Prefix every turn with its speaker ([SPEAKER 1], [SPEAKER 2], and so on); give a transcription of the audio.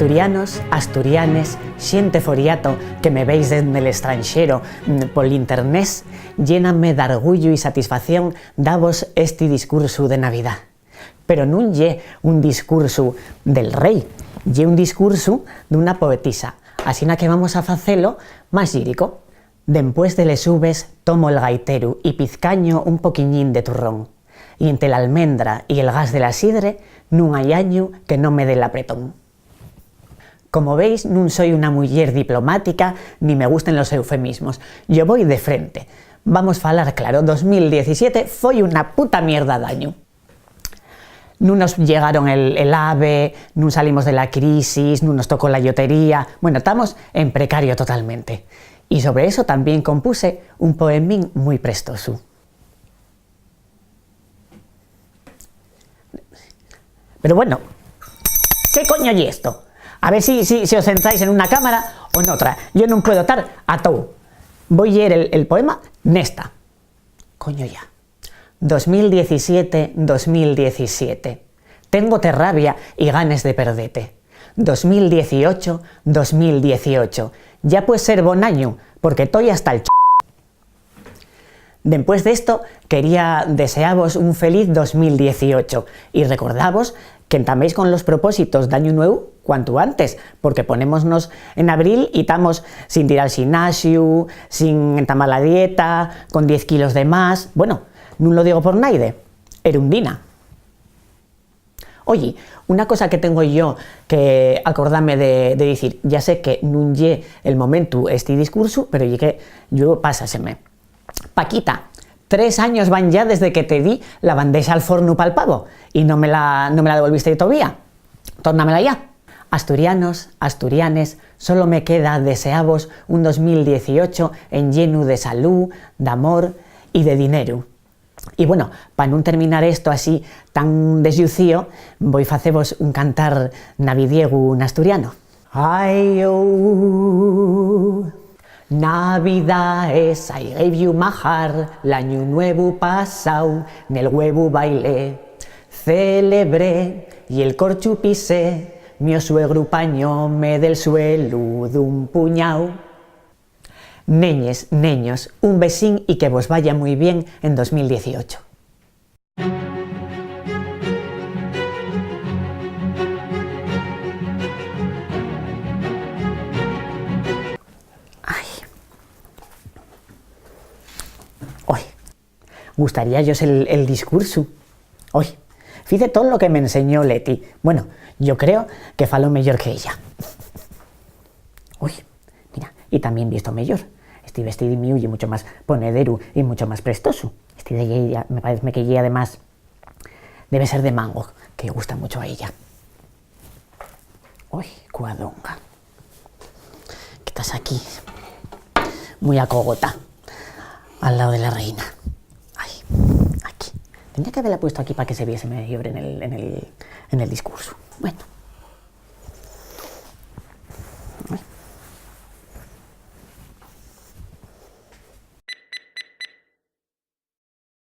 [SPEAKER 1] Asturianos, asturianes, xente foriato que me veis desde el extranxero por internet, lléname d'argullo y satisfacción davos este discurso de Navidad. Pero non lle un discurso del rei, lle un discurso dunha poetisa, asina que vamos a facelo máis lírico. Dempués de les uves tomo el gaiteru y pizcaño un poquiñín de turrón. Y entre la almendra y el gas de la sidre, nun hai año que non me dé el apretón. Como veis, non soy una muller diplomática ni me gusten los eufemismos. Yo voy de frente. Vamos a falar claro, 2017 foi una puta mierda d'año. Non nos llegaron el AVE, non salimos de la crisis, non nos tocó la lotería. Bueno, estamos en precario totalmente. Y sobre eso también compuse un poemín muy prestoso. Pero bueno, ¿qué coño es esto? A ver si os centráis en una cámara o en otra. Yo no puedo estar a todo. Voy a leer el poema nesta. Coño ya. 2017-2017. Tengote rabia y ganes de perdete. 2018-2018. Ya puede ser bon año, porque estoy hasta el ch... Después de esto, quería desearos un feliz 2018 y recordavos que entaméis con los propósitos de año nuevo cuanto antes, porque ponémonos en abril y estamos sin ir al gimnasio, sin entamar la dieta, con 10 kilos de más. Bueno, no lo digo por naide, erundina. Oye, una cosa que tengo yo que acordarme de decir, ya sé que no lle el momento este discurso, pero llegué, yo pásaseme. Paquita, 3 años van ya desde que te di la bandeja al forno pa'l pavo y no me la devolviste todavía. Tórnamela ya. Asturianos, asturianes, solo me queda desearos un 2018 en lleno de salud, de amor y de dinero. Y bueno, para no terminar esto así tan desyucío, voy a faceros un cantar navidiego en asturiano. Ay, oh, Navidad es, I gave you my heart, l'año nuevo pasao, nel huevo bailé, celebré y el corchu pisé, mi suegro pañóme del suelo d'un puñao. Neñes, neños, un besín y que vos vaya muy bien en 2018. Ay. Hoy. Gustaría yo el discurso. Hoy. Fice todo lo que me enseñó Leti. Bueno, yo creo que falo mejor que ella. Uy. Y también visto mejor. Este vestido mío y mucho más ponedero y mucho más prestoso. Este de ella, me parece que ella además debe ser de mango, que gusta mucho a ella. Uy, cuadonga. Que estás aquí, muy acogota, al lado de la reina. Ay, aquí. Tendría que haberla puesto aquí para que se viese mejor en el discurso. Bueno.